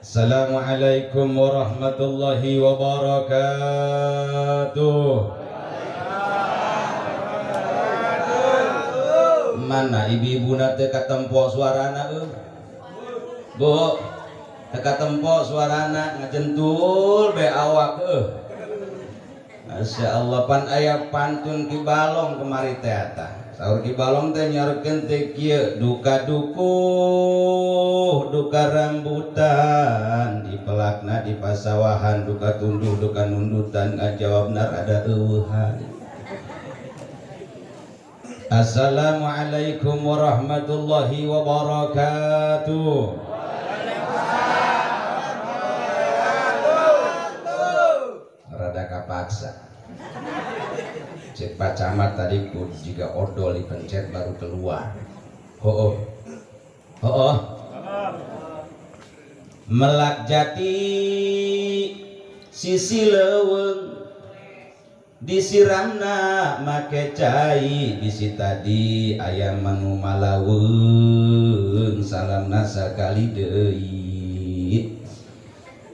Assalamualaikum warahmatullahi wabarakatuh. Mana ibu-ibu nate katempo suarana Bu, teka tempo suarana ngajentul be awak Masya Allah pan aya pantun ki balong kemari teh eta. Saur ki balong teh nyarekeun teh kieu duka dukuh duka rambutan di pelakna di pasawahan duka tunduh duka nundutan ngajawabna rada eueuhan. Assalamualaikum warahmatullahi wabarakatuh. Rada kapaksa. Cek Pak Camat tadi pun jika odol dipencet baru keluar. Melak jati sisi leuweung disiramna make cai bisi tadi ayam manu malaweung salamna sakali deui.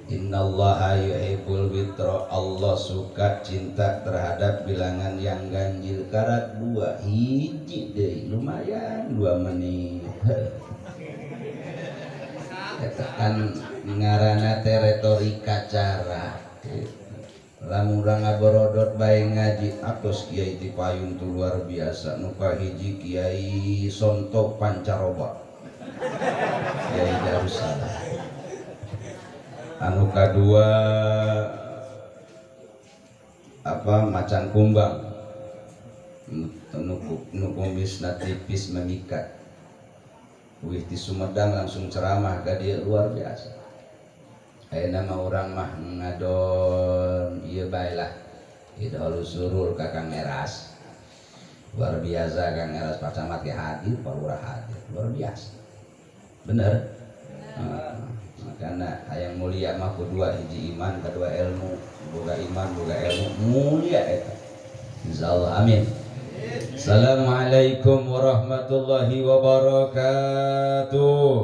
Innallaha yuhibbul witra, Allah suka cinta terhadap bilangan yang ganjil. Karat dua hiji deui lumayan 2 menit. Eta kan ngaranna teh retorika cara. Lamun urang ngaborodot bae ngaji atos kiai ti payung tu luar biasa. Nu kahiji Kiai Sonto Pancaroba, Kiai Darussalam. Anu kadua macan kumbang nu kumisna tipis memikat. Wih di Sumedang langsung ceramah ka dieu luar biasa. Ayeuna mah urang mah ngadon ieu bae lah. Idul surul ka Kang Eras. Luar biasa Kang Eras Pak Camat ge hadir, Pak Lurah hadir. Luar biasa. Bener? Karena yang mulia mah kedua hiji iman, kedua ilmu, boga iman, boga ilmu mulia eta. Insyaallah amin. Assalamualaikum warahmatullahi wabarakatuh.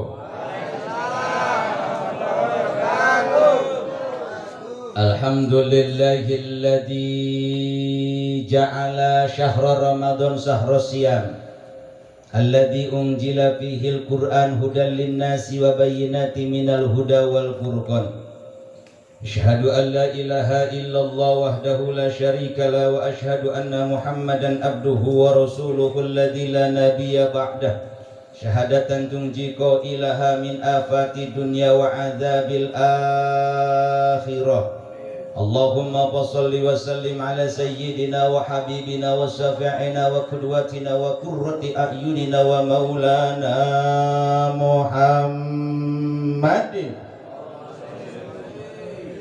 Alhamdulillahilladzi ja'ala syahra Ramadan syahra siyam alladzi unzila fihil Qur'an hudan linnasi wa bayyinatin minal huda wal furqan. Asyhadu an la ilaha illallah wahdahu la syarika la wa asyhadu anna Muhammadan abduhu wa rasuluhu alladzi la nabiyya ba'dah. Syahadatan tunji qailaha min afati dunya wa adzabil akhirah. Allahumma salli wa sallim ala sayyidina wa habibina wa syafi'ina wa qudwatina wa qurrati a'yunina wa maulana Muhammadin.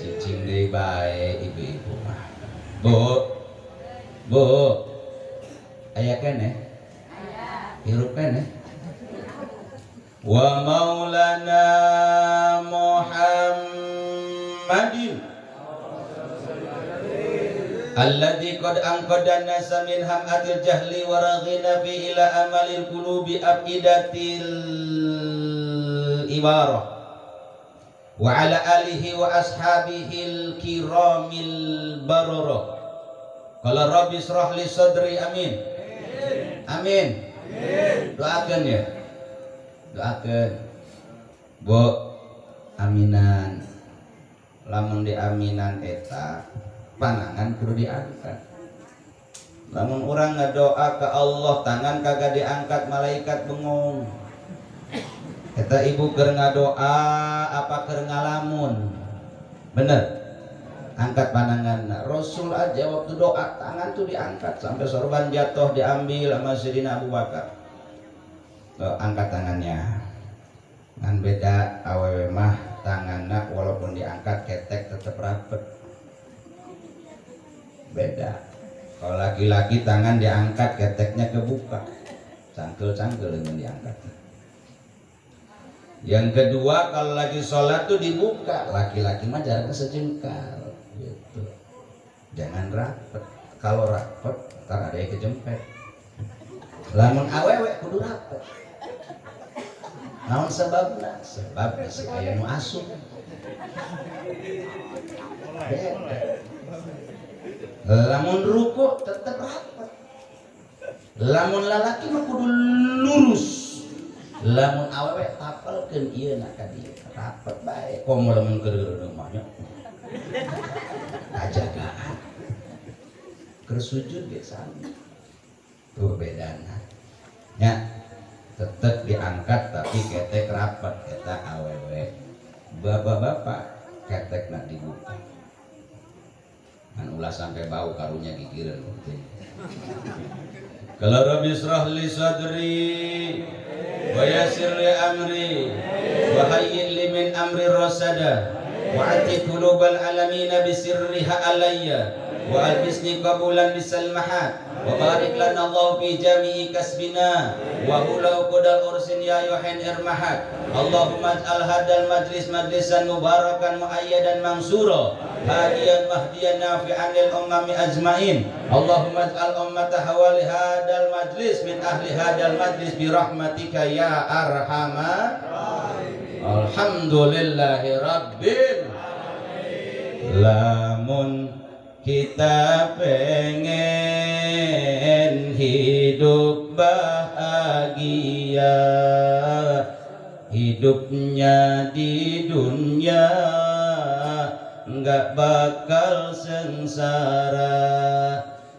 Cicing deui bae ibu-ibu mah. Bu. Aya keneh? Aya. Hirup keneh? Wa maulana Muhammadin alladzi qad anqadha an-nasa min hamatil jahli wa raghina fi ila amalil qulubi abidatil ibarah wa ala alihi wa ashabihil kiramil barara. Qala rabbi israh li sadri. Amin. Amin. Doakeun ya. Doakeun. Bu, aminan. Lamun di aminan eta panangan kudu diangkat. Lamun urang ngadoa ka Allah tangan kagak diangkat malaikat bengong. Eta ibu keur ngadoa apa keur ngalamun? Bener. Angkat panangan. Rasul aja waktu doa tangan tuh diangkat sampai sorban jatuh diambil sama Sayyidina Abu Bakar. Angkat tangannya. Ngan beda awewe mah tanganna walaupun diangkat ketek tetep rapet. Beda. Kalau laki-laki tangan diangkat keteknya kebuka, cangkel-cangkel dengan diangkat. Yang kedua kalau lagi sholat tuh dibuka, laki-laki mah jaraknya sejengkal gitu. Jangan rapet. Kalau rapet ntar ada yang kejempet. Lamun awewe kudu rapet. Naon sebabna? Sebab si aya nu asup. Lamun ruku tetep rapat. Lamun lalaki mah kudu lurus. Lamun awewe tapelkeun ieu na ka dieu rapat bae. Komo lamun keur mah nya. Kajagaan. Keur sujud ge sami. Tuh bedana. Nya tetep diangkat tapi ketek rapat eta awewe. Bapak-bapak ketek nak dibuka. Kan ulah sampai bau karunya gigireun gitu. Qala rabbi israh li sadri wa yassir li amri wa hayyin li min amri rasada wa ati qulubal alamin bi sirriha alayya wa albisni qabulan bisalmahat wa barik lana Allah fi jami'i kasbina wa hulau qudal ursin ya yuhin irmahat Allahumma ij'al hadal majlis majlisan mubarakan muayyadan mansura hadiyan mahdiyan nafi'an lil ummami ajmain Allahumma ij'al ummata hawali hadal majlis min ahli hadal majlis bi rahmatika ya arhamar alhamdulillahi rabbil lamun kita pengen hidup bahagia hidupnya di dunia nggak bakal sengsara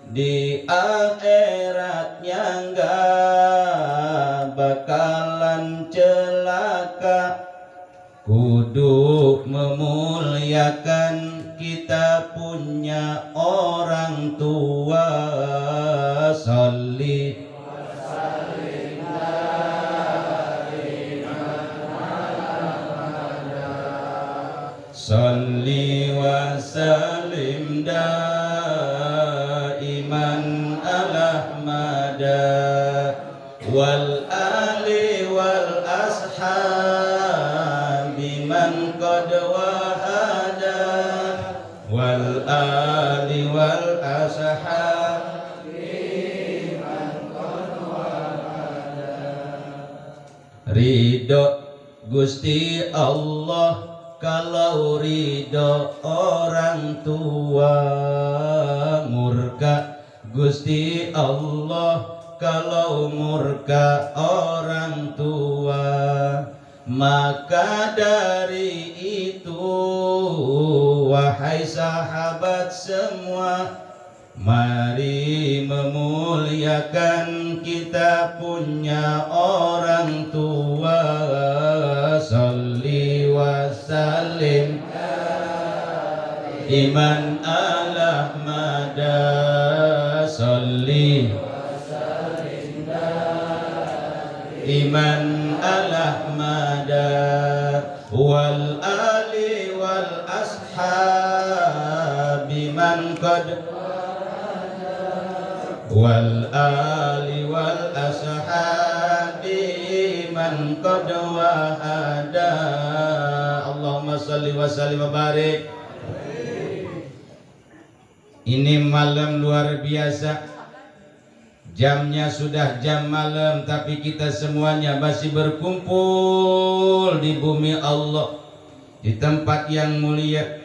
di akhiratnya nggak bakalan celaka kudu memuliakan kita punya orang tua sholli sholli wa sallim daiman ala mada wal ali wal ashabi man qad wahada wal ali wal ashabi man qad wahada ridho Gusti Allah kalau ridho orang tua murka Gusti Allah kalau murka orang tua maka dari itu wahai sahabat semua mari memuliakan kita punya orang tua sholli wa sallim iman ala mada sholli wa sallim iman ala mada wal ali wal ashabi man qad wal ali wal ashabi man qad wahada Allahumma shalli wa sallim wa barik. Ini malam luar biasa, jamnya sudah jam malam tapi kita semuanya masih berkumpul di bumi Allah di tempat yang mulia,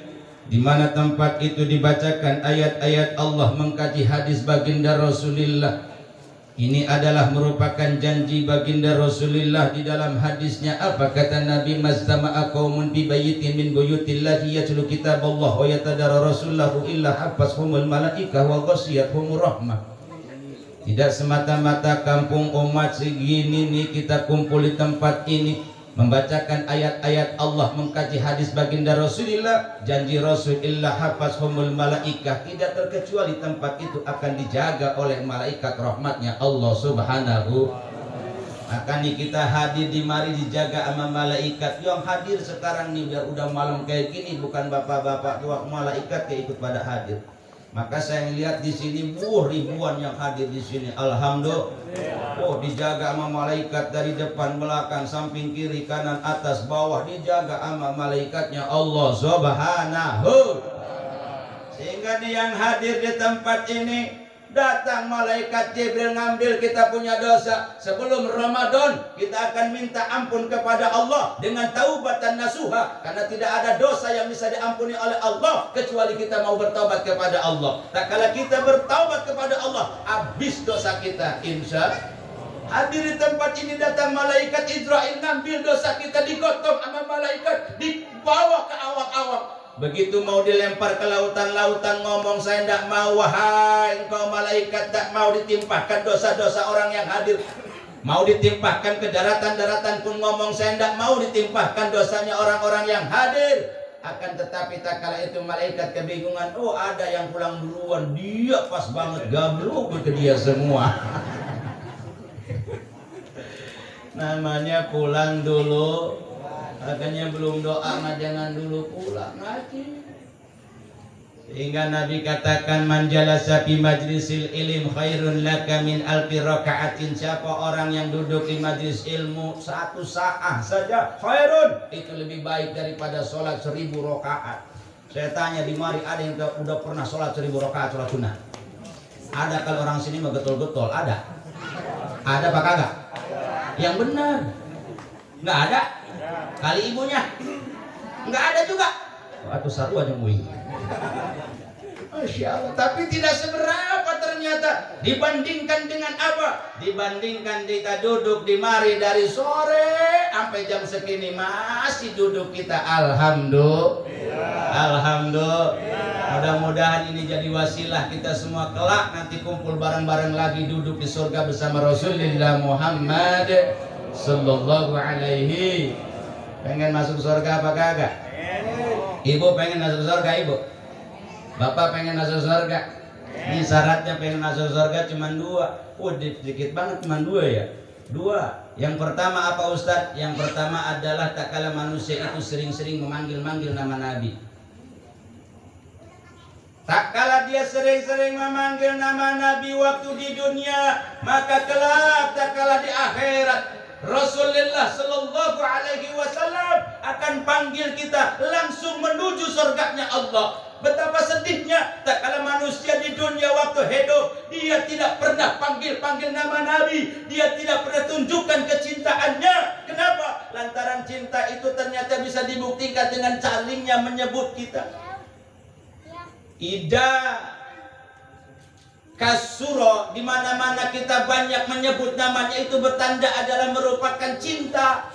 di mana tempat itu dibacakan ayat-ayat Allah, mengkaji hadis baginda Rasulullah. Ini adalah merupakan janji baginda Rasulullah di dalam hadisnya. Apa kata Nabi? Mastama'a qaumun bi bayyitin min buyutillahi yatlu kitaballah wa yatadarrasulahu illa haffazhumul malaikah wa ghasyiyatuhumur rahmah. Tidak semata-mata kampung umat segini nih kita kumpul di tempat ini membacakan ayat-ayat Allah, mengkaji hadis baginda Rasulullah. Janji Rasul illa hafazhumul malaikah, tidak terkecuali tempat itu akan dijaga oleh malaikat rahmatnya Allah subhanahu. Makanya kita hadir di mari dijaga sama malaikat. Yang hadir sekarang nih biar udah malam kayak gini bukan bapak-bapak tua, malaikat kayak ikut pada hadir. Maka saya lihat di sini ribuan yang hadir di sini. Alhamdulillah. Oh, dijaga sama malaikat dari depan, belakang, samping, kiri, kanan, atas, bawah, dijaga sama malaikatnya Allah Subhanahu. Sehingga dia yang hadir di tempat ini datang malaikat Jibril ngambil kita punya dosa. Sebelum Ramadan kita akan minta ampun kepada Allah dengan taubatan nasuha, karena tidak ada dosa yang bisa diampuni oleh Allah kecuali kita mau bertaubat kepada Allah. Tak kala kita bertaubat kepada Allah, habis dosa kita. Insya hadir di tempat ini datang malaikat Israel ngambil dosa kita, digotong sama malaikat, dibawa ke awak-awak. Begitu mau dilempar ke lautan-lautan, ngomong saya tidak mau. Wahai engkau malaikat, tak mau ditimpahkan dosa-dosa orang yang hadir. Mau ditimpahkan ke daratan-daratan pun ngomong saya tidak mau ditimpahkan dosanya orang-orang yang hadir. Akan tetapi tak kala itu malaikat kebingungan. Oh, ada yang pulang duluan, dia pas banget, gablok ke dia semua. Namanya pulang dulu, makanya belum doa mah jangan dulu pulang ngaji. Sehingga Nabi katakan, man jalasa fi majlisil ilm khairun laka min alfi raka'atin. Siapa orang yang duduk di majlis ilmu 1 saat saja, khairun, itu lebih baik daripada sholat 1000 rakaat. Saya tanya di mari, ada yang udah pernah sholat 1000 rakaat sholat sunnah? Ada? Kalau orang sini mah getol-getol ada. Ada apa kagak? Yang benar nggak ada. Kali ibunya nggak ada juga. Atau saru aja muing. Masya Allah. Tapi tidak seberapa ternyata dibandingkan dengan apa? Dibandingkan kita duduk di mari dari sore sampai jam segini masih duduk kita. Alhamdulillah. Alhamdulillah. Mudah-mudahan ini jadi wasilah kita semua kelak nanti kumpul bareng-bareng lagi duduk di surga bersama Rasulullah Muhammad sallallahu alaihi. Pengen masuk surga apa kagak? Ibu pengen masuk surga, ibu? Bapak pengen masuk surga? Ini syaratnya pengen masuk surga cuma 2. Sedikit banget cuma 2 ya. 2. Yang pertama apa Ustadz? Yang pertama adalah tak kala manusia itu sering-sering memanggil-manggil nama Nabi. Tak kala dia sering-sering memanggil nama Nabi waktu di dunia, maka kelak tak kala di akhirat Rasulullah sallallahu alaihi wasallam akan panggil kita langsung menuju surganya Allah. Betapa sedihnya tak kala manusia di dunia waktu hidup dia tidak pernah panggil nama Nabi, dia tidak pernah tunjukkan kecintaannya. Kenapa? Lantaran cinta itu ternyata bisa dibuktikan dengan salingnya menyebut kita. Ida kasuro, di mana-mana kita banyak menyebut namanya itu bertanda adalah merupakan cinta.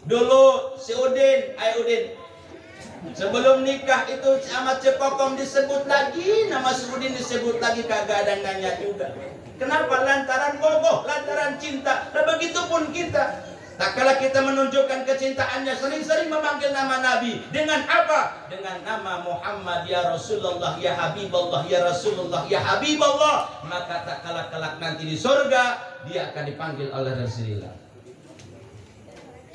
Dulu si Udin, Udin, sebelum nikah itu sama Cepokom disebut lagi, nama si Udin disebut lagi, kagak ada nanya juga. Kenapa? Lantaran bogoh, lantaran cinta. Nah begitupun kita. Tak kala kita menunjukkan kecintaannya, sering-sering memanggil nama Nabi. Dengan apa? Dengan nama Muhammad, ya Rasulullah, ya Habiballah, ya Rasulullah, ya Habiballah. Maka tak kala kelak nanti di surga dia akan dipanggil oleh Rasulullah.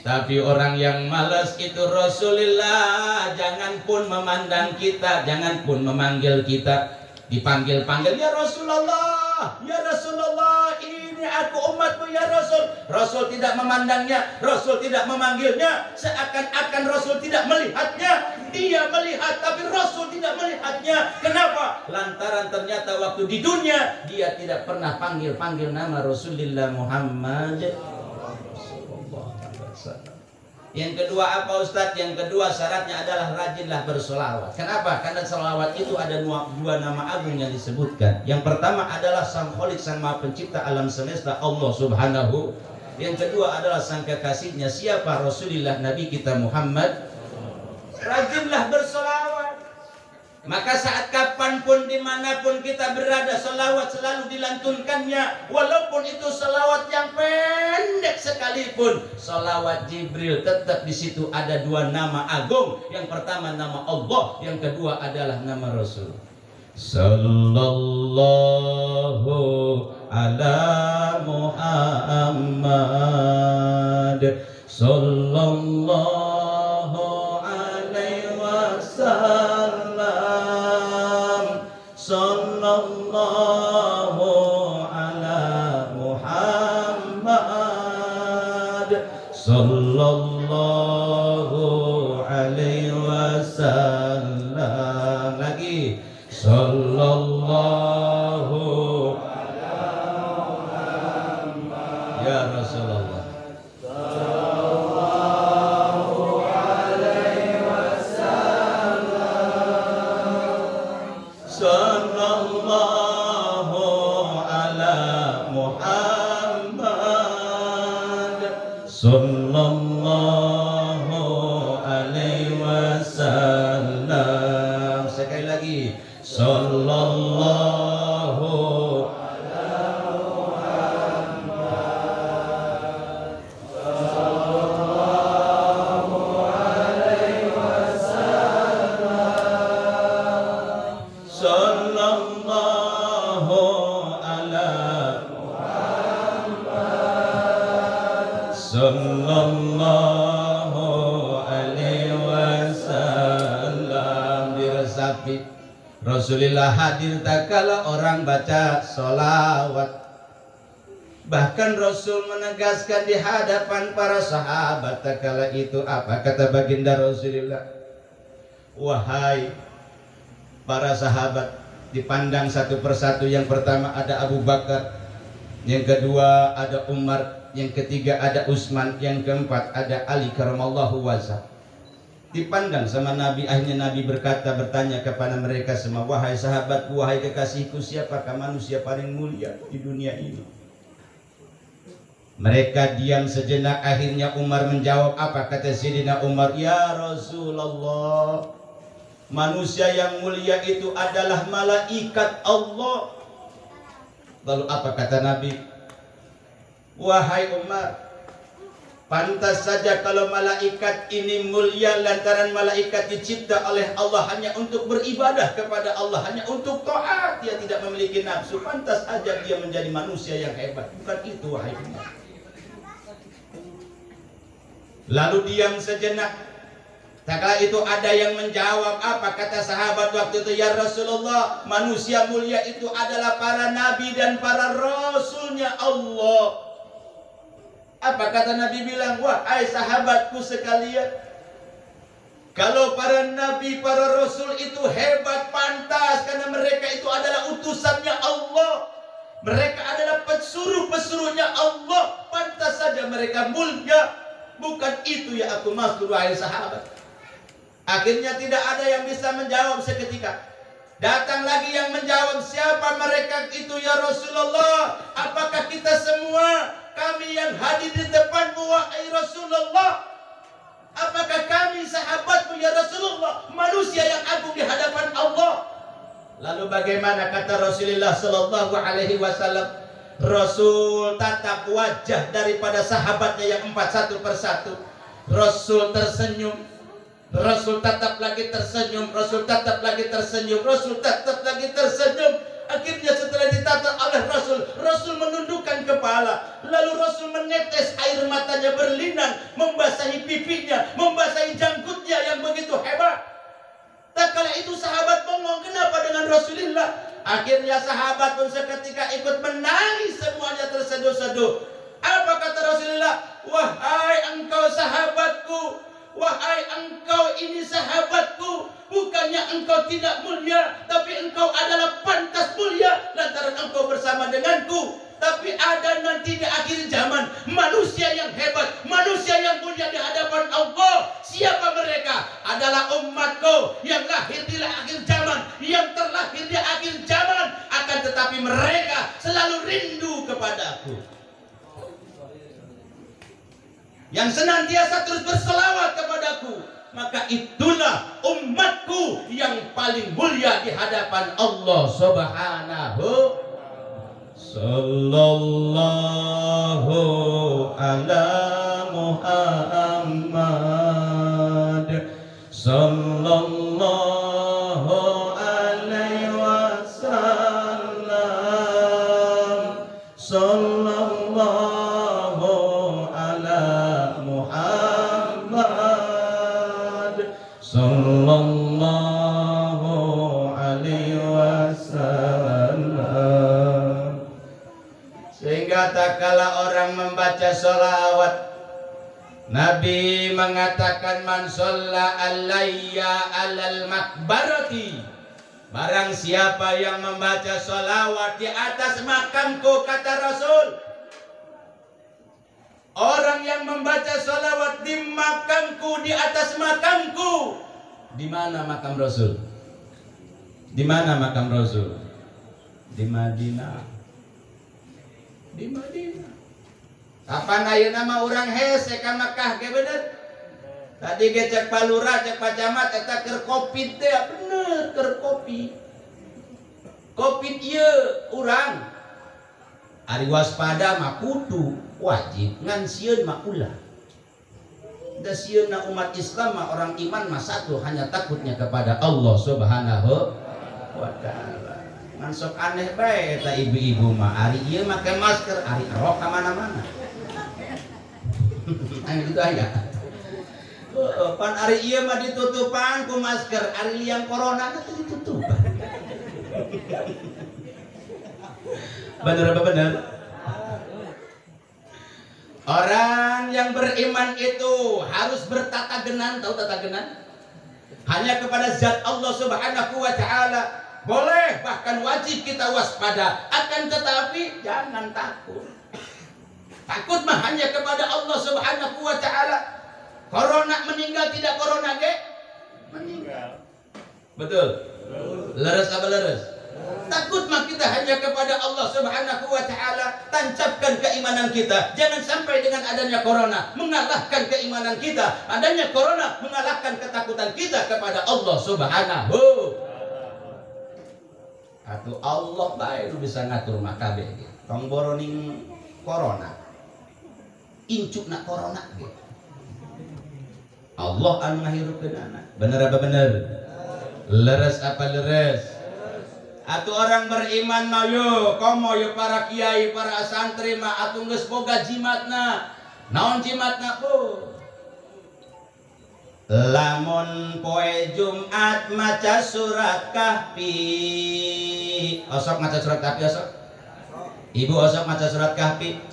Tapi orang yang malas itu Rasulullah jangan pun memandang kita, jangan pun memanggil kita. Dipanggil-panggil, ya Rasulullah, ya Rasulullah, ini aku umatmu ya Rasul. Rasul tidak memandangnya, Rasul tidak memanggilnya, seakan-akan Rasul tidak melihatnya. Dia melihat tapi Rasul tidak melihatnya. Kenapa? Lantaran ternyata waktu di dunia dia tidak pernah panggil nama Rasulullah Muhammad. Yang kedua apa Ustadz? Yang kedua syaratnya adalah rajinlah bersolawat. Kenapa? Karena solawat itu ada dua nama agung yang disebutkan. Yang pertama adalah Sang Khalik, Sang Maha Pencipta alam semesta, Allah Subhanahu. Yang kedua adalah sang kekasihnya, siapa? Rasulullah Nabi kita Muhammad. Rajinlah bersolawat. Maka saat kapanpun dimanapun kita berada, salawat selalu dilantunkannya. Walaupun itu salawat yang pendek sekalipun, salawat Jibril tetap di situ ada 2 nama agung. Yang pertama nama Allah, yang kedua adalah nama Rasul. Sallallahu ala Muhammad, sallallahu alaihi wasallam, sallallahu ala Muhammad, sallallahu alaihi wasallam. Lagi sallallahu sallallahu alaihi wasallam. Sekali lagi, sallallahu sallallahu alaihi wasallam. Diresapi Rasulullah hadir tak kala orang baca sholawat. Bahkan Rasul menegaskan di hadapan para sahabat tak kala itu, apa kata baginda Rasulullah? Wahai para sahabat, dipandang satu persatu. Yang pertama ada Abu Bakar, yang kedua ada Umar, yang ketiga ada Utsman, yang keempat ada Ali karamallahu wajhah. Dipandang sama Nabi. Akhirnya Nabi bertanya kepada mereka semua, wahai sahabatku, wahai kekasihku, siapakah manusia paling mulia di dunia ini? Mereka diam sejenak. Akhirnya Umar menjawab. Apa kata Sayyidina Umar? Ya Rasulullah, manusia yang mulia itu adalah malaikat Allah. Lalu apa kata Nabi? Wahai Umar, pantas saja kalau malaikat ini mulia lantaran malaikat dicipta oleh Allah hanya untuk beribadah kepada Allah, hanya untuk taat. Dia tidak memiliki nafsu. Pantas saja dia menjadi manusia yang hebat. Bukan itu, wahai Umar. Lalu diam sejenak. Tak kala itu ada yang menjawab. Apa kata sahabat waktu itu? Ya Rasulullah, manusia mulia itu adalah para nabi dan para rasulnya Allah. Apa kata Nabi bilang? Wahai sahabatku sekalian, kalau para nabi, para rasul itu hebat, pantas, karena mereka itu adalah utusannya Allah. Mereka adalah pesuruh-pesuruhnya Allah. Pantas saja mereka mulia. Bukan itu yang aku maksud, wahai sahabat. Akhirnya tidak ada yang bisa menjawab seketika. Datang lagi yang menjawab. Siapa mereka itu ya Rasulullah? Apakah kita semua, kami yang hadir di depanmu wahai Rasulullah? Apakah kami sahabatmu ya Rasulullah, manusia yang agung di hadapan Allah? Lalu bagaimana kata Rasulullah sallallahu alaihi wasallam? Rasul tatap wajah daripada sahabatnya yang empat satu persatu. Rasul tersenyum. Rasul tatap lagi tersenyum. Rasul tatap lagi tersenyum. Rasul tatap lagi tersenyum. Akhirnya setelah ditatap oleh Rasul, Rasul menundukkan kepala. Lalu Rasul menetes air matanya berlinang, membasahi pipinya, membasahi janggutnya yang begitu hebat. Tak kala itu sahabat bengong, kenapa dengan Rasulullah? Akhirnya sahabat pun seketika ikut menangis, semuanya terseduh-seduh. Apa kata Rasulullah? Wahai engkau sahabatku, wahai engkau ini sahabatku, bukannya engkau tidak mulia, tapi engkau adalah pantas mulia lantaran engkau bersama denganku. Tapi ada nanti di akhir zaman manusia yang hebat, manusia yang mulia di hadapan Allah. Siapa mereka? Adalah umatku yang lahir di akhir zaman, yang terlahir di akhir zaman. Akan tetapi mereka selalu rindu kepadaku, yang senantiasa terus berselawat kepadaku. Maka itulah umatku yang paling mulia di hadapan Allah Subhanahu. Sallallahu ala Muhammad, sallallahu alaihi wasallam, sallallahu ala Muhammad, sallallahu alaihi wasallam. Sehingga tak kala orang membaca sholawat, Nabi mengatakan man sholla alayya alal makbarati, barang siapa yang membaca sholawat di atas makamku, kata Rasul. Orang yang membaca sholawat di makamku, di atas makamku. Di mana makam Rasul? Di mana makam Rasul? Di Madinah. Di Madinah. Kapan ayeuna mah urang hese ka Makkah ge bener. Tadi ge cek palura cek pacamat eta keur Covid teh bener keur Covid. Covid ieu urang ari waspada mah kudu wajib ngan sieun mah ulah. Da sieunna umat Islam mah orang iman mah satu hanya takutnya kepada Allah Subhanahu wa taala. Ngan sok aneh bae eta ibu-ibu mah ari ieu make masker ari rok ka mana-mana. Anu gitu aya. Pan ari ieu mah ditutupan ku masker, ari liang corona teh ditutupan. Bener apa bener? Orang yang beriman itu harus bertata genan, tahu tata genan? Hanya kepada zat Allah Subhanahu wa taala. Boleh bahkan wajib kita waspada, akan tetapi jangan takut. Takut mah hanya kepada Allah Subhanahu wa taala. Corona meninggal tidak corona ge? Meninggal. Betul. Leres apa leres? Takut mah kita hanya kepada Allah Subhanahu wa taala. Tancapkan keimanan kita. Jangan sampai dengan adanya corona mengalahkan keimanan kita. Adanya corona mengalahkan ketakutan kita kepada Allah Subhanahu. Atuh Allah bae nu bisa ngatur mah kabeh ge. Tong boroning corona. Incukna corona ge. Allah anu ngahirupkeunana. Bener apa bener? Leres apa leres? Atuh orang beriman mah yo, komo yo para kiai, para santri mah atuh geus boga jimatna. Naon jimatna bu? Lamun poe Jumat maca surat Kahfi. Osok maca surat Kahfi osok? Ibu osok maca surat Kahfi.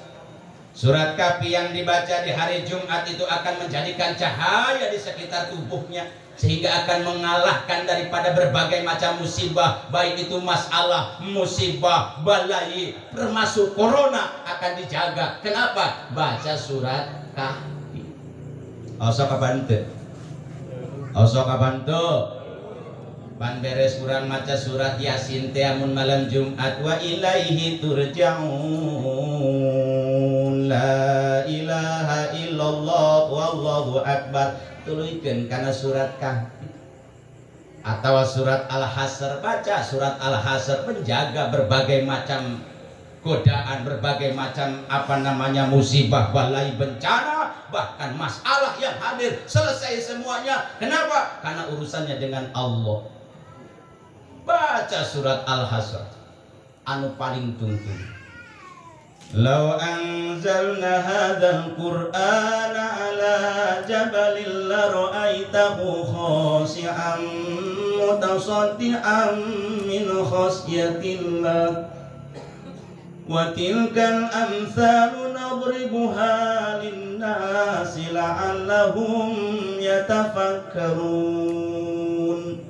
Surat Kahfi yang dibaca di hari Jumat itu akan menjadikan cahaya di sekitar tubuhnya, sehingga akan mengalahkan daripada berbagai macam musibah, baik itu masalah, musibah, balai, termasuk corona akan dijaga. Kenapa? Baca surat Kahfi. Osok kapan teh? Osok kapan tuh? Pan beres kurang maca surat Yasin teh amun malam Jumat, wa ilaihi turja'un, la ilaha illallah wallahu akbar. Tuluikeun kana surat Kahfi atau surat Al-Hasr. Baca surat Al-Hasr menjaga berbagai macam godaan, berbagai macam musibah, balai, bencana, bahkan masalah yang hadir selesai semuanya. Kenapa? Karena urusannya dengan Allah. Baca surat Al-Hasr anu paling tungtung. Lau anzalna hadzal qur'ana ala jabalin la ra'aitahu khashi'an mutasaddian min khasyatillah wa tilkal amsalu nadribuha linnasi la'allahum yatafakkarun.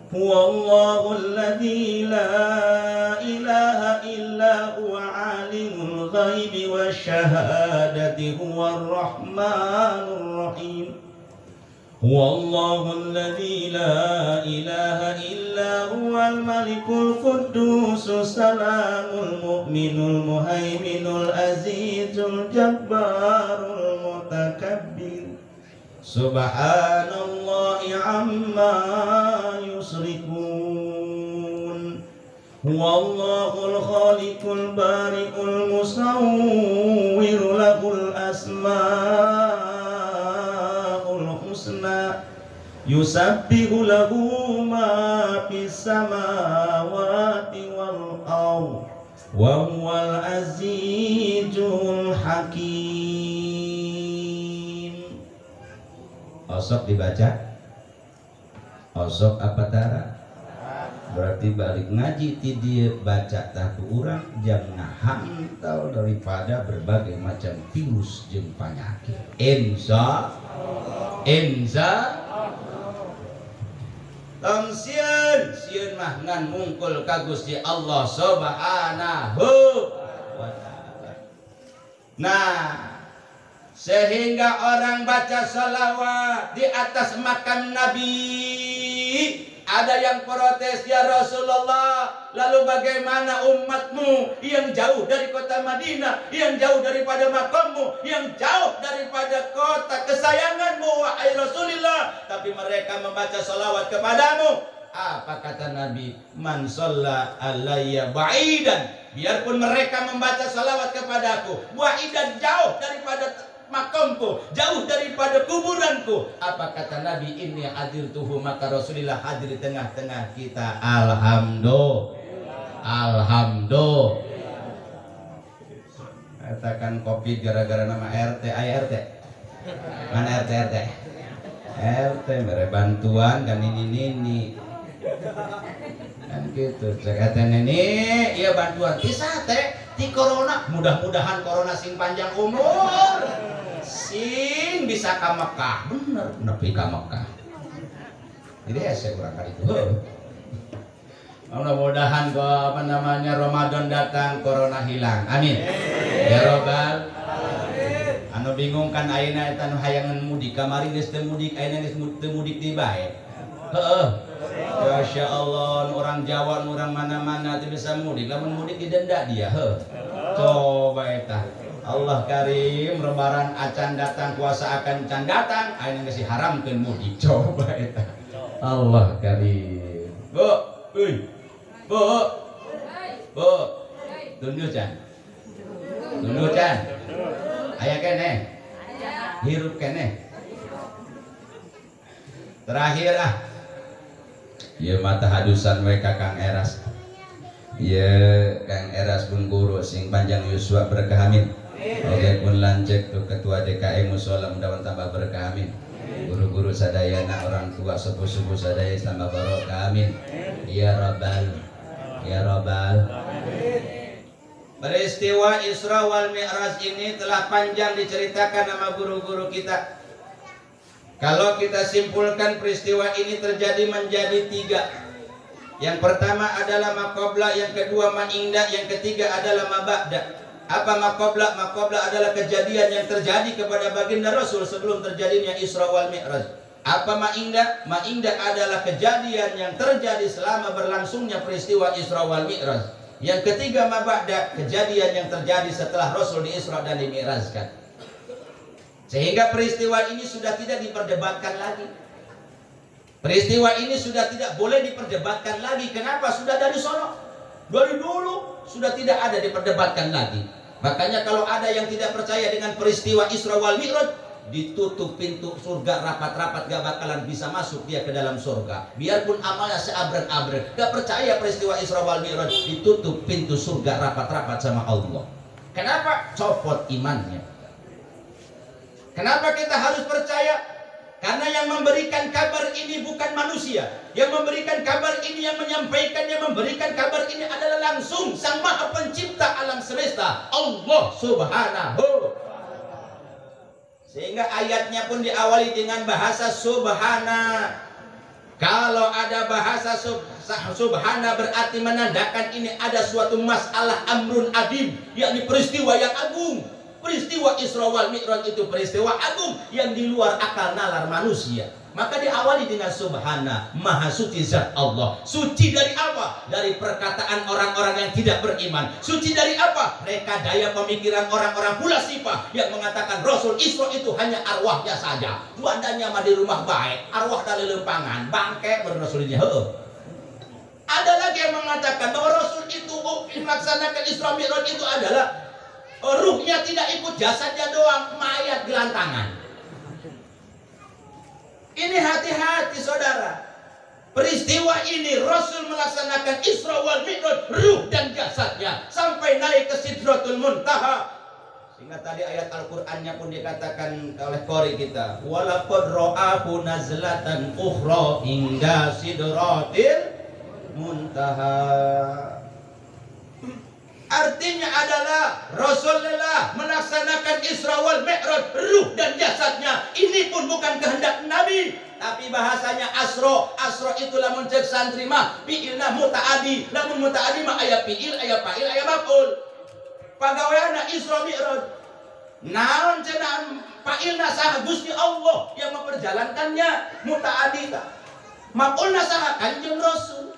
Huwallahu alladzi la ilaha illa huwa alimul ghaibi wasyahadati huwar rahmanur rahim. Huwallahu alladzi la ilaha illa huwal malikul quddusus salamul mu'minul muhaiminul azizul jabbarul mutakabbir. Subhanallahi amma yusrikun. Huwallahul khaliqul bari'ul musawwir lahul asmaul husna yusabbihu lahu ma fis samawati wal ardh wa huwal azizul hakim. Osok dibaca, osok apa tara? Berarti balik ngaji ti dia baca tahu urang jangan hantau daripada berbagai macam virus jeung penyakit. Insya tong sieun mah ngan mungkul ka Gusti Allah Subhanahu wa taala. Nah, sehingga orang baca salawat di atas makam Nabi Ada yang protes, ya Rasulullah, lalu bagaimana umatmu yang jauh dari kota Madinah, yang jauh daripada makammu, yang jauh daripada kota kesayanganmu, wahai Rasulullah, tapi mereka membaca salawat kepadamu. Apa kata Nabi? Man shalla alayya ba'idan, biarpun mereka membaca salawat kepadaku, ba'idan, jauh daripada makamku, jauh daripada kuburanku. Apa kata Nabi? Inni hadirtuhu, maka Rasulullah hadir di tengah-tengah kita. Alhamdulillah. Alhamdulillah. Katakan Covid gara-gara nama RT. RT mana RT? RT mere bantuan kan ini kan gitu. Katanya nih, iya bantuan bisa teh di corona, mudah-mudahan corona sing panjang umur, sing bisa ke Mekah, bener nepi ke Mekah. Jadi saya kurang kali itu. Mudah-mudahan apa namanya Ramadan datang, corona hilang. Amin. Ya Robbal. Anu bingung kan ayeuna eta nu hayangan mudik, kamari geus teu mudik, ayeuna geus teu mudik di bae. Heeh. Masya Allah, orang Jawa, orang mana-mana itu bisa mudik. Lamun mudik didenda dia. Coba eta. Allah Karim, Lebaran acan datang, puasa akan can datang, ayeuna geus diharamkeun mudik. Coba eta. Allah Karim. Bu, Bu. Bu. Tunjuk can. Tunjuk can. Aya keneh. Hirup keneh. Terakhir ah. Ya mata hadusan mereka Kang Eras. Ya Kang Eras pun guru sing panjang yuswa berkah amin. Oke pun lancek tuh ketua DKI musola mudah-mudahan tambah berkah amin. Guru-guru sadayana, orang tua sepuh-sepuh sadaya tambah barokah amin. Ya Rabbal. Ya Rabbal. Peristiwa Isra wal Mi'raj ini telah panjang diceritakan sama guru-guru kita. Kalau kita simpulkan peristiwa ini terjadi menjadi 3. Yang pertama adalah maqabla, yang kedua ma'inda, yang ketiga adalah maba'da. Apa maqabla? Maqabla adalah kejadian yang terjadi kepada baginda Rasul sebelum terjadinya Isra wal Mi'raj. Apa ma'inda? Ma'inda adalah kejadian yang terjadi selama berlangsungnya peristiwa Isra wal Mi'raj. Yang ketiga maba'da, kejadian yang terjadi setelah Rasul di Isra dan di Mi'rajkan. Sehingga peristiwa ini sudah tidak diperdebatkan lagi. Peristiwa ini sudah tidak boleh diperdebatkan lagi. Kenapa? Sudah dari sono, dari dulu sudah tidak ada diperdebatkan lagi. Makanya kalau ada yang tidak percaya dengan peristiwa Isra wal Mi'raj, ditutup pintu surga rapat-rapat, gak bakalan bisa masuk dia ke dalam surga. Biarpun amalnya seabrek-abrek, gak percaya peristiwa Isra wal Mi'raj, ditutup pintu surga rapat-rapat sama Allah. Kenapa? Copot imannya. Kenapa kita harus percaya? Karena yang memberikan kabar ini bukan manusia. Yang memberikan kabar ini, yang menyampaikan, yang memberikan kabar ini adalah langsung Sang Maha Pencipta alam semesta, Allah Subhanahu. Sehingga ayatnya pun diawali dengan bahasa subhana. Kalau ada bahasa subhana berarti menandakan ini ada suatu masalah amrun adim, yakni peristiwa yang agung. Peristiwa Isra wal Mi'raj itu peristiwa agung yang di luar akal nalar manusia. Maka diawali dengan subhana, maha suci zat Allah. Suci dari apa? Dari perkataan orang-orang yang tidak beriman. Suci dari apa? Reka daya pemikiran orang-orang pula sifah yang mengatakan Rasul Isra itu hanya arwahnya saja. Badannya mah di rumah baik, arwah dari lempangan, bangke berasulnya. Ada lagi yang mengatakan bahwa Rasul itu melaksanakan Isra Mi'raj itu adalah ruhnya tidak ikut jasadnya doang, mayat gelantangan. Ini hati-hati saudara. Peristiwa ini Rasul melaksanakan Isra wal Mi'raj, ruh dan jasadnya sampai naik ke Sidratul Muntaha. Sehingga tadi ayat Al-Qur'annya pun dikatakan oleh qori kita, walaqad ra'ahu nazlatan ukhra inda Sidratil Muntaha. Artinya adalah Rasulullah melaksanakan Isra wal Mi'raj, ruh dan jasadnya. Ini pun bukan kehendak Nabi, tapi bahasanya asro. Asro itu lamun cek santri mah fi'ilna muta'adi. Lamun muta'adi mah aya fi'il, aya fa'il, aya maf'ul. Pagaweana Isra Mi'raj. Naon cenah fa'ilna sah Gusti Allah yang memperjalankannya, muta'adi. Maf'ulna saha Kanjeng Rasul.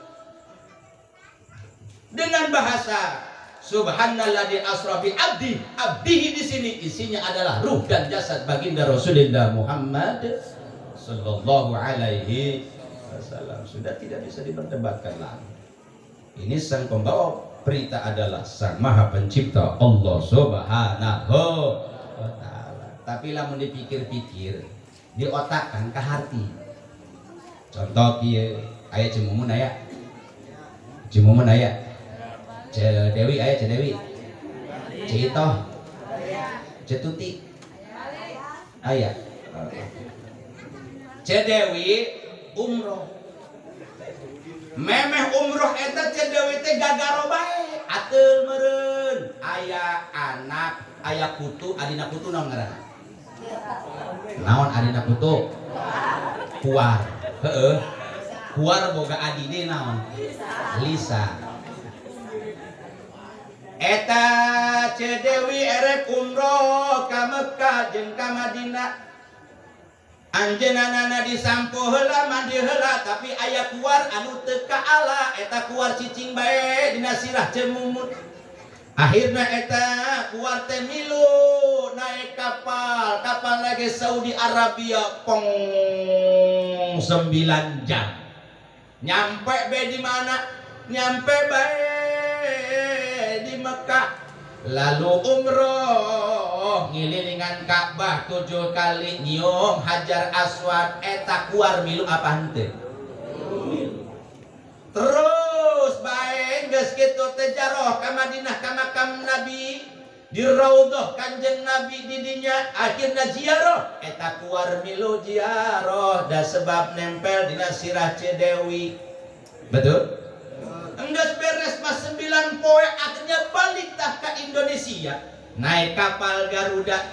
Dengan bahasa subhanalladzi asra bi abdihi di sini isinya adalah ruh dan jasad baginda Rasulullah Muhammad sallallahu alaihi wasallam. Sudah tidak bisa diperdebatkan lagi. Ini sang pembawa berita adalah sang maha pencipta Allah subhanahu wa ta'ala. Tapi lamun dipikir-pikir diotakkan ke hati. Contoh kieu aya cemumun aya. Cemumun aya. Dewi aya Dewi. Citoh. Cetuti. Aya. Dewi umroh. Memeh umroh eta Dewi teh gagaro bae. Ateul meureun. Aya anak, aya putu, adina putu naon ngaranna? Naon adina putu? Kuar. Heeh. Kuar boga adine naon? Lisa. Eta Dewi erek umroh ka Mekkah jeung ka Madinah. Anjeunna disampo heula mandi heula tapi aya kuar anu teu kaala eta kuar cicing bae dina sirah cemumut. Akhirna eta kuar teh milu naik kapal lagi Saudi Arabia pong 9 jam. Nyampe be di mana? Nyampe bae di Mekah. Lalu umroh ngililingan Ka'bah 7 kali nyium Hajar Aswad eta kuar milu apa henteu? Terus bae geus kitu teh jaroh ka Madinah ka makam Nabi di raudhah Kanjeng Nabi di dinya akhirna ziarah eta kuar milu ziarah da sebab nempel dina sirah Dewi. Betul? Enggeus beres mas 9 poe akhirnya balik tah ka Indonesia naik kapal Garuda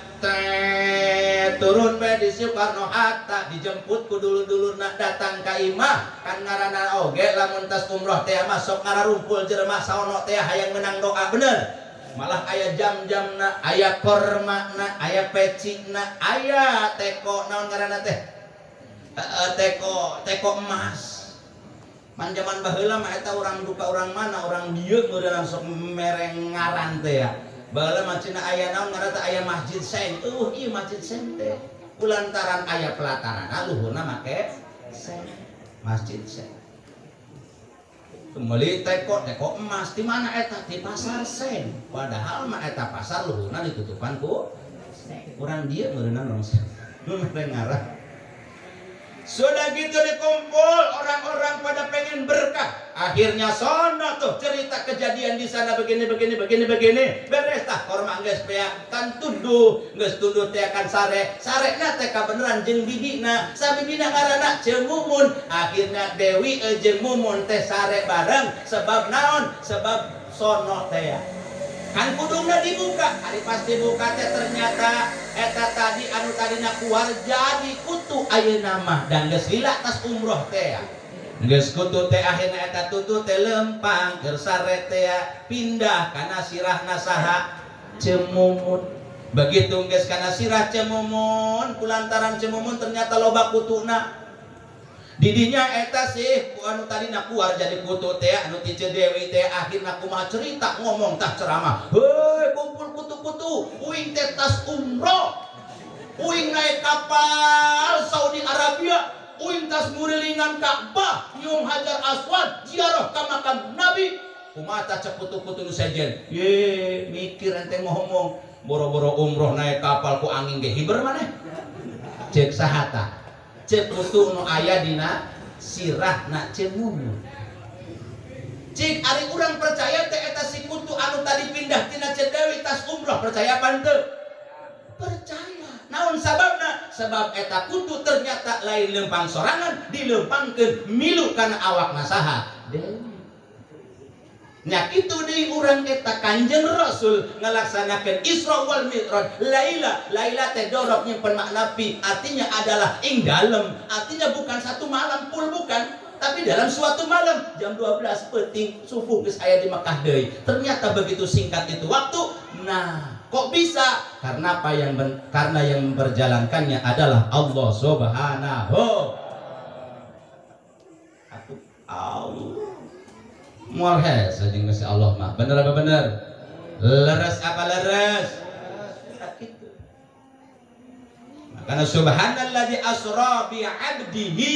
turun bae di Soekarno Hatta dijemput ku dulur-dulurna datang ka imah kan ngaranna oge lamun tas umroh teh mah sok ngararumpul jelema saono teh hayang menang doa bener malah aya jam-jamna aya kormana aya pecina aya teko naon ngaranna teh teko emas. Man jaman baheula mah eta urang duka urang mana urang dieu meureun sok mereng ngaran teh ya. Baheula mah cenah aya naon ngaran teh aya Masjid Sen. Ieu Masjid Sen teh. Kulantaran aya pelataranna luhurna make sen. Masjid Sen. Kembali teko emas di mana eta? Di pasar Sen. Padahal mah eta pasar luhurna ditutupan ku urang dieu meureun urang sen. Mereng ngaran. Sudah gitu dikumpul orang-orang pada pengen berkah. Akhirnya sono tuh cerita kejadian di sana begini. Beres tah korma geus beakan tunduh, geus tunduh teh akan sarena teh ka beneran jeung bibina. Sabibina ngaranna Cemumun. Akhirnya Dewi jeung Mumun teh sare bareng sebab naon? Sebab sono teh ya. Kan kudungna dibuka, ari pas dibuka teh ternyata eta tadi anu tadina kuar jadi kutu ayeuna mah dan geus lila tas umroh teh. Geus kutu teh akhirna eta tutu teh lempang keur sare teh pindah kana sirahna saha Cemumun. Begitu geus kana sirah Cemumun, kulantaran Cemumun ternyata loba kutuna. Didinya eta sih anu tadina kuar jadi kutu teh anu ti Dewi teh akhirna kumaha cerita ngomong tah ceramah. Heuy kumpul kutu-kutu, uing teh tas umroh. Uing naik kapal Saudi Arabia, uing tas ngurilingan Ka'bah, nyium Hajar Aswad, ziarah ka makam Nabi. Kumaha tah cek kutu-kutu nu sejen. Ye, mikir ente ngomong boro-boro umroh naik kapal ku angin ge hiber maneh. Cek saha tah? Cek kutu nu aya dina sirahna Cemumun. Cik ari urang percaya teh eta si kutu anu tadi pindah tina Dewi tas umroh percaya apa henteu? Percaya. Naon sababna? Sebab eta kutu ternyata lain lempang sorangan dilempangkeun milu kana awakna saha? Dewi. Nya kitu deui urang eta Kanjeng Rasul ngalaksanakeun Isra wal Mi'raj. Laila teh dorok nyimpen makna fi, artinya adalah ing dalem. Artinya bukan satu malam full bukan, tapi dalam suatu malam jam 12 peuting subuh geus aya di Mekah deui. Ternyata begitu singkat itu waktu. Nah, kok bisa? Karena apa karena yang memperjalankannya adalah Allah Subhanahu. Allah. Moal hese jeung Gusti Allah mah. Bener apa bener? Leres apa leres? Gitu. Makanya subhanalladzi asra bi 'abdihi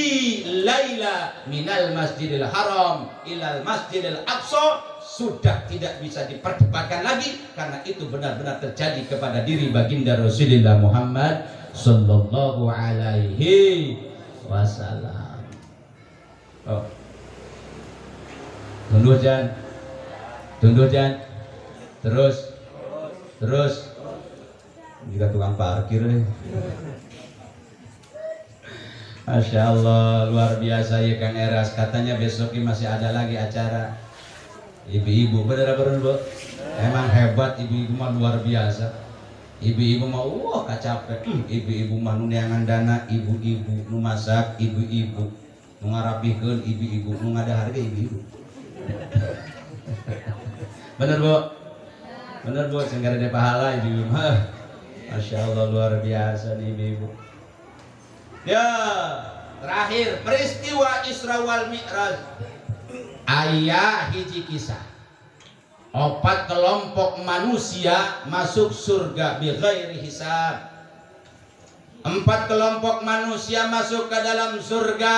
laila minal masjidil haram ilal masjidil aqsa sudah tidak bisa diperdebatkan lagi karena itu benar-benar terjadi kepada diri baginda Rasulullah Muhammad sallallahu alaihi wasallam. Oh. Tunduk jan, terus juga tukang parkir. Masya Allah, luar biasa ya Kang Eras. Katanya besok ini masih ada lagi acara ibu-ibu. Bener Bu? Emang hebat ibu-ibu mah luar biasa. Ibu-ibu mah wah kacapek. Ibu-ibu mah nu neangan dana, ibu-ibu nu masak, ibu-ibu nu ngarapikeun, ibu-ibu nu ngadahar ge ibu-ibu. Bener Bu, sehingga ada pahala ibu-ibu. Masya Allah luar biasa nih ibu-ibu. Ya, terakhir peristiwa Isra wal Mi'raj. Aya hiji kisah. 4 kelompok manusia masuk surga bi ghairi hisab. 4 kelompok manusia masuk ke dalam surga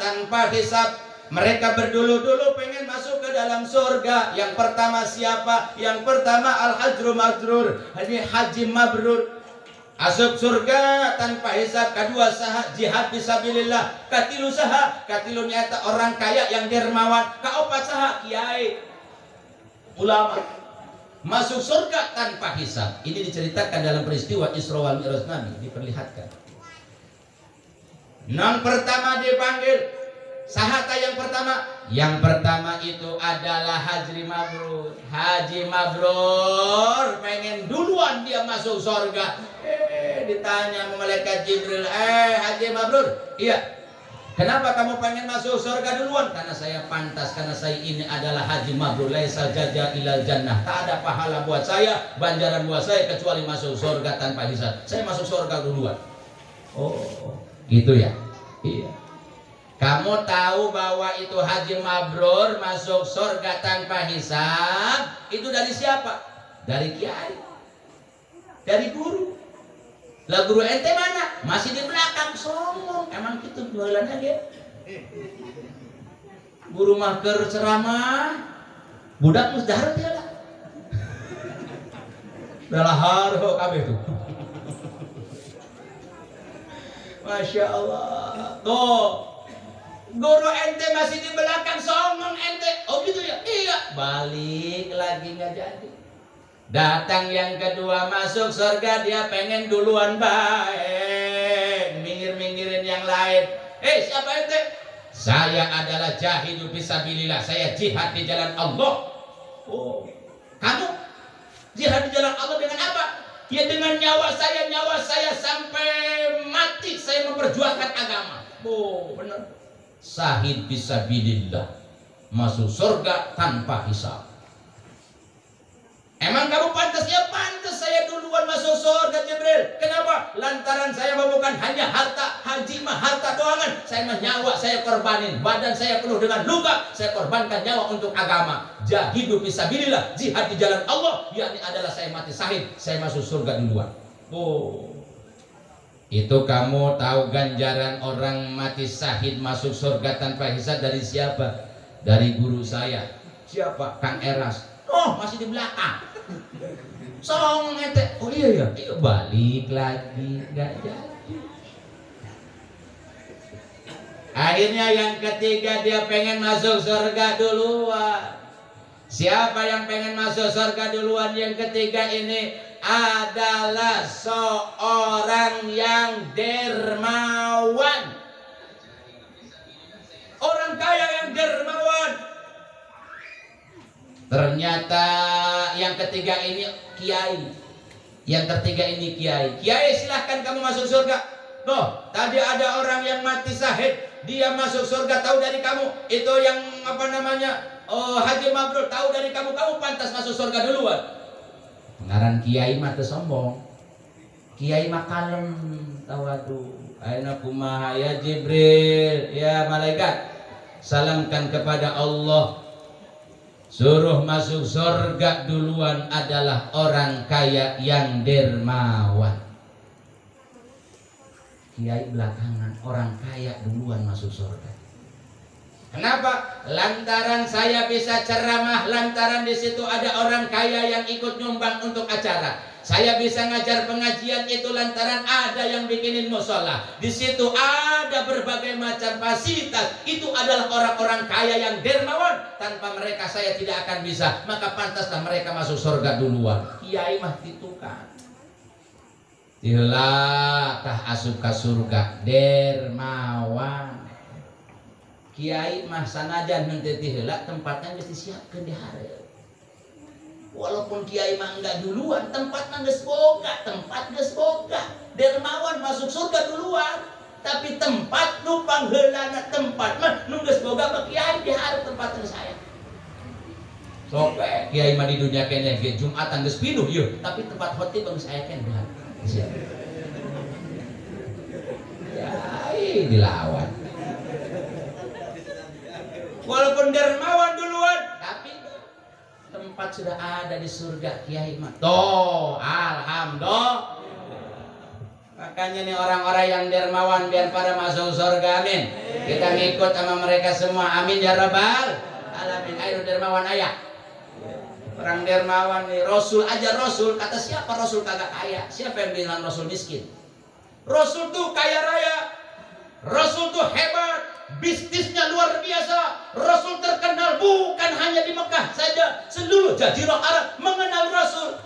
tanpa hisab. Mereka berdulu-dulu pengen masuk ke dalam surga. Yang pertama siapa? Yang pertama al-hajru mabrur, haji mabrur. Masuk surga tanpa hisab. Kedua saha jihad fisabilillah. Katilu saha, katilu nyata orang kaya yang dermawan. Kaopat saha kiai ulama. Masuk surga tanpa hisab. Ini diceritakan dalam peristiwa Isra wal Mi'raj Nabi, diperlihatkan. Yang pertama dipanggil sahata yang pertama. Yang pertama itu adalah Haji Mabrur. Haji Mabrur pengen duluan dia masuk surga. Ditanya malaikat Jibril, Haji Mabrur, iya, kenapa kamu pengen masuk surga duluan? Karena saya pantas, karena saya ini adalah Haji Mabrur. Laisa jaza ilal jannah. Tak ada pahala buat saya, banjaran buat saya kecuali masuk surga tanpa hisab. Saya masuk surga duluan. Oh, gitu ya. Iya. Kamu tahu bahwa itu Haji Mabrur masuk surga tanpa hisab itu dari siapa? Dari kiai, dari guru. Lah guru ente mana? Masih di belakang songong. Emang gitu jualannya dia. Guru mah keur ceramah, budak mus dahareut ya lah. Dalahar ho kabeh tuh. Masya Allah. Tuh. Guru ente masih di belakang songong ente. Oh gitu ya? Iya. Balik lagi nggak jadi. Datang yang kedua masuk surga dia pengen duluan baik. Minggir-minggirin yang lain. Siapa ente? Saya adalah jahidu fisabilillah. Saya jihad di jalan Allah. Oh. Kamu jihad di jalan Allah dengan apa? Ya dengan nyawa saya sampai mati saya memperjuangkan agama. Oh benar. Syahid fisabilillah, masuk surga tanpa hisab. Emang kamu pantas? Ya pantas, saya duluan masuk surga Jibril. Kenapa? Lantaran saya bukan hanya harta, haji mah harta doangan. Saya mah nyawa saya korbanin, badan saya penuh dengan luka, saya korbankan nyawa untuk agama. Jahidu fisabilillah, jihad di jalan Allah, yakni adalah saya mati syahid, saya masuk surga duluan. Oh. Itu kamu tahu ganjaran orang mati syahid masuk surga tanpa hisab dari siapa? Dari guru saya. Siapa? Kang Eras. Oh masih di belakang. Song ente. Oh iya ya. Iya balik lagi nggak jadi. Akhirnya yang ketiga dia pengen masuk surga duluan. Siapa yang pengen masuk surga duluan? Yang ketiga ini adalah seorang yang dermawan, orang kaya yang dermawan. Ternyata yang ketiga ini kiai. Yang ketiga ini kiai. Kiai silahkan kamu masuk surga. Loh, tadi ada orang yang mati syahid, dia masuk surga tahu dari kamu. Itu yang apa namanya? Haji Mabrur tahu dari kamu. Kamu pantas masuk surga duluan. Ngaran kiai mah teu sombong. Kiai mah kalem, tawadu. Ayeuna kumaha ya Jibril, ya malaikat. salamkan kepada Allah. Suruh masuk surga duluan adalah orang kaya yang dermawan. Kiai belakangan, orang kaya duluan masuk surga. Kenapa? Lantaran saya bisa ceramah, lantaran di situ ada orang kaya yang ikut nyumbang untuk acara. Saya bisa ngajar pengajian itu lantaran ada yang bikinin musola. Di situ ada berbagai macam fasilitas. Itu adalah orang-orang kaya yang dermawan. Tanpa mereka saya tidak akan bisa. Maka pantaslah mereka masuk surga duluan. Kiai mah itu kan. Tilah tah asup ka surga dermawan. Kiai mah sanajan henteu ti heula tempatnya geus disiapkeun di hareup. Walaupun kiai mah enggak duluan, tempatnya geus boga, tempat geus boga. Dermawan masuk surga duluan, tapi tempat nu pangheulana tempat mah nu geus boga mah kiai di hareup tempat saya. Sok kiai mah di dunia kene ge Jumatan geus pinuh yeuh, tapi tempat khotib geus aya keneh di hareup. Kiai dilawan. Walaupun dermawan duluan, tapi tempat sudah ada di surga kiai mah. Toh, alhamdulillah. Makanya nih orang-orang yang dermawan biar pada masuk surga, amin. Kita ngikut sama mereka semua, amin ya rabbal alamin. Ayo dermawan ayah. Orang dermawan nih, Rasul aja Rasul. Kata siapa Rasul kagak kaya? Siapa yang bilang Rasul miskin? Rasul tuh kaya raya. Rasul tuh hebat, bisnisnya luar biasa. Rasul terkenal bukan hanya di Mekah saja, seluruh Jazirah Arab mengenal Rasul.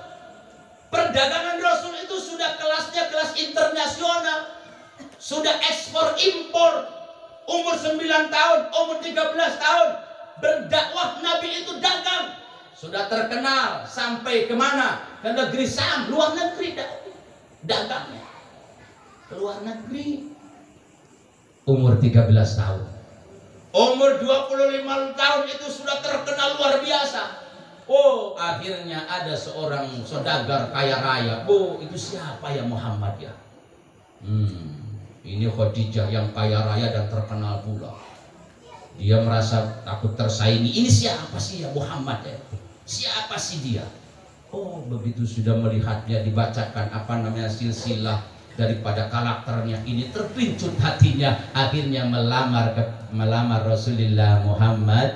Perdagangan Rasul itu sudah kelasnya kelas internasional, sudah ekspor impor. Umur 9 tahun, umur 13 tahun berdakwah Nabi itu dagang, sudah terkenal sampai kemana? Ke negeri Sam, luar negeri dagangnya, ke luar negeri. Umur 13 tahun, umur 25 tahun itu sudah terkenal luar biasa. Oh, akhirnya ada seorang saudagar kaya raya. Oh, itu siapa ya Muhammad ya? Ini Khadijah yang kaya raya dan terkenal pula. Dia merasa takut tersaingi. Ini siapa sih ya Muhammad ya? Siapa sih dia? Oh, begitu sudah melihatnya dibacakan apa namanya silsilah daripada karakternya ini, terpincut hatinya, akhirnya melamar Rasulullah Muhammad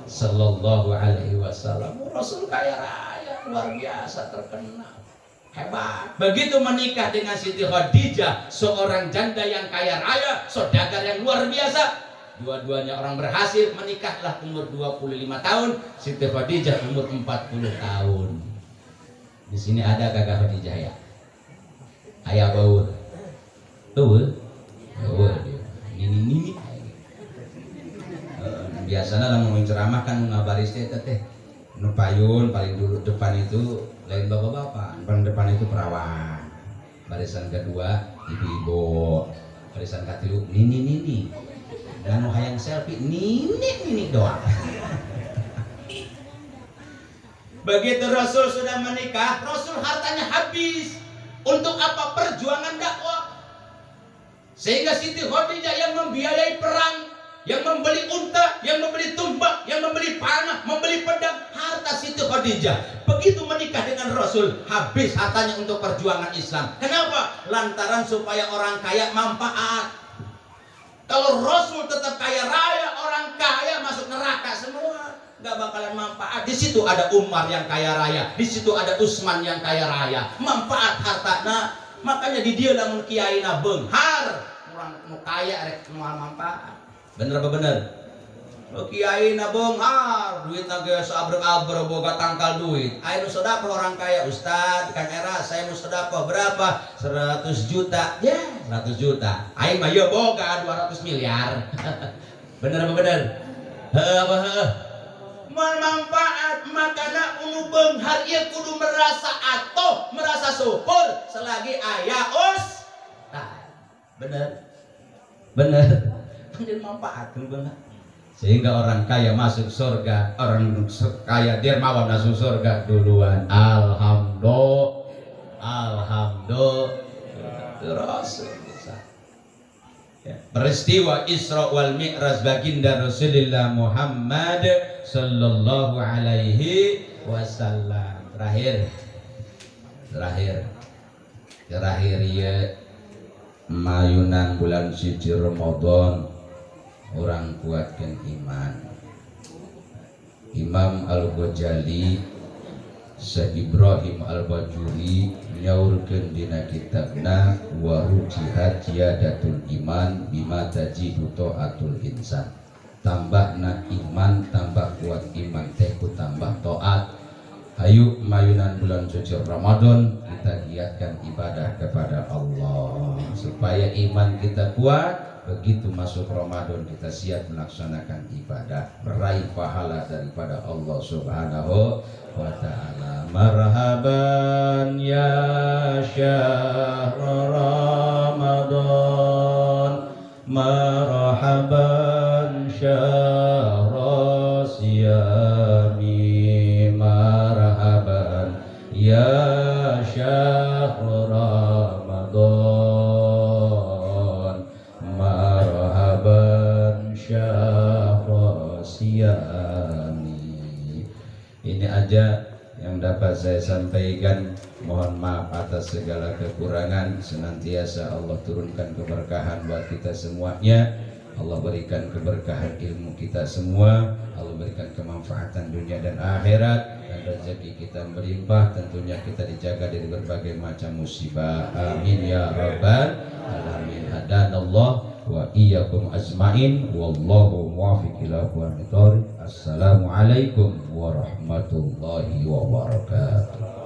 sallallahu alaihi wasallam. Rasul kaya raya luar biasa, terkenal, hebat. Begitu menikah dengan Siti Khadijah, seorang janda yang kaya raya, saudagar yang luar biasa. Dua-duanya orang berhasil, menikahlah umur 25 tahun, Siti Khadijah umur 40 tahun. Di sini ada kakak Khadijah ya? Ayah bau, ini. Biasanya lah mau ceramah kan ngabari teh, nu payun paling dulu depan itu lain bapak-bapak, paling depan itu perawan, barisan kedua ibu-ibu, barisan ketiga nini, dan nu hayang selfie nini doang. Begitu Rasul sudah menikah, Rasul hartanya habis. Untuk apa? Perjuangan dakwah. Sehingga Siti Khadijah yang membiayai perang, yang membeli unta, yang membeli tumbak, yang membeli panah, membeli pedang, harta Siti Khadijah. Begitu menikah dengan Rasul, habis hartanya untuk perjuangan Islam. Kenapa? Lantaran supaya orang kaya manfaat. Kalau Rasul tetap kaya raya, orang kaya masuk neraka semua, nggak bakalan manfaat. Di situ ada Umar yang kaya raya, di situ ada Utsman yang kaya raya, manfaat harta. Nah, makanya di dia lamun kiai na beunghar, orang nu kaya rek moal manfaat. Bener apa bener? Lo kiai na beunghar, duitna ge sabrek-abrek boga tangkal duit. Aya nu sedekah orang kaya, Ustad, Kang Era, saya mau sedekah berapa? 100 juta. Ya, 100 juta. Aing mah ya boga 200 miliar. Bener apa bener? Heuh, heuh. Manfaat, makanya unu beunghar ieu kudu merasa atoh, merasa syukur selagi aya ustad. Bener panggil manfaat beunghar. Sehingga orang kaya masuk surga, orang kaya dermawan masuk surga duluan. Alhamdulillah. Rasul. peristiwa Isra wal Mi'raj baginda Rasulullah Muhammad sallallahu alaihi wasallam. Terakhir ya mayunan bulan suci Ramadan orang kuatkan iman. Imam Al-Ghazali Syekh Ibrahim Al-Bajuri nyaurkeun dina kitabna wa rujihat ziyadatul iman bima tajidu taatul insan. Tambahna iman, tambah kuat iman teh ku tambah taat. Hayu mayunan bulan suci Ramadan kita giatkan ibadah kepada Allah supaya iman kita kuat. Begitu masuk Ramadan kita siap melaksanakan ibadah, meraih pahala daripada Allah Subhanahu wa ta'ala. Marhaban ya syahr Ramadan, marhaban syahr siyami, marhaban ya syahr Ramadan, marhaban syahr siyami. Ini aja yang dapat saya sampaikan. Mohon maaf atas segala kekurangan. Senantiasa Allah turunkan keberkahan buat kita semuanya. Allah berikan keberkahan ilmu kita semua. Allah berikan kemanfaatan dunia dan akhirat, dan rezeki kita berlimpah. Tentunya kita dijaga dari berbagai macam musibah. Amin ya rabbal alamin. Hadanallah wa iyyakum ajmain. Wallahu muwaffiq ila aqwamit thoriq. Assalamualaikum warahmatullahi wabarakatuh.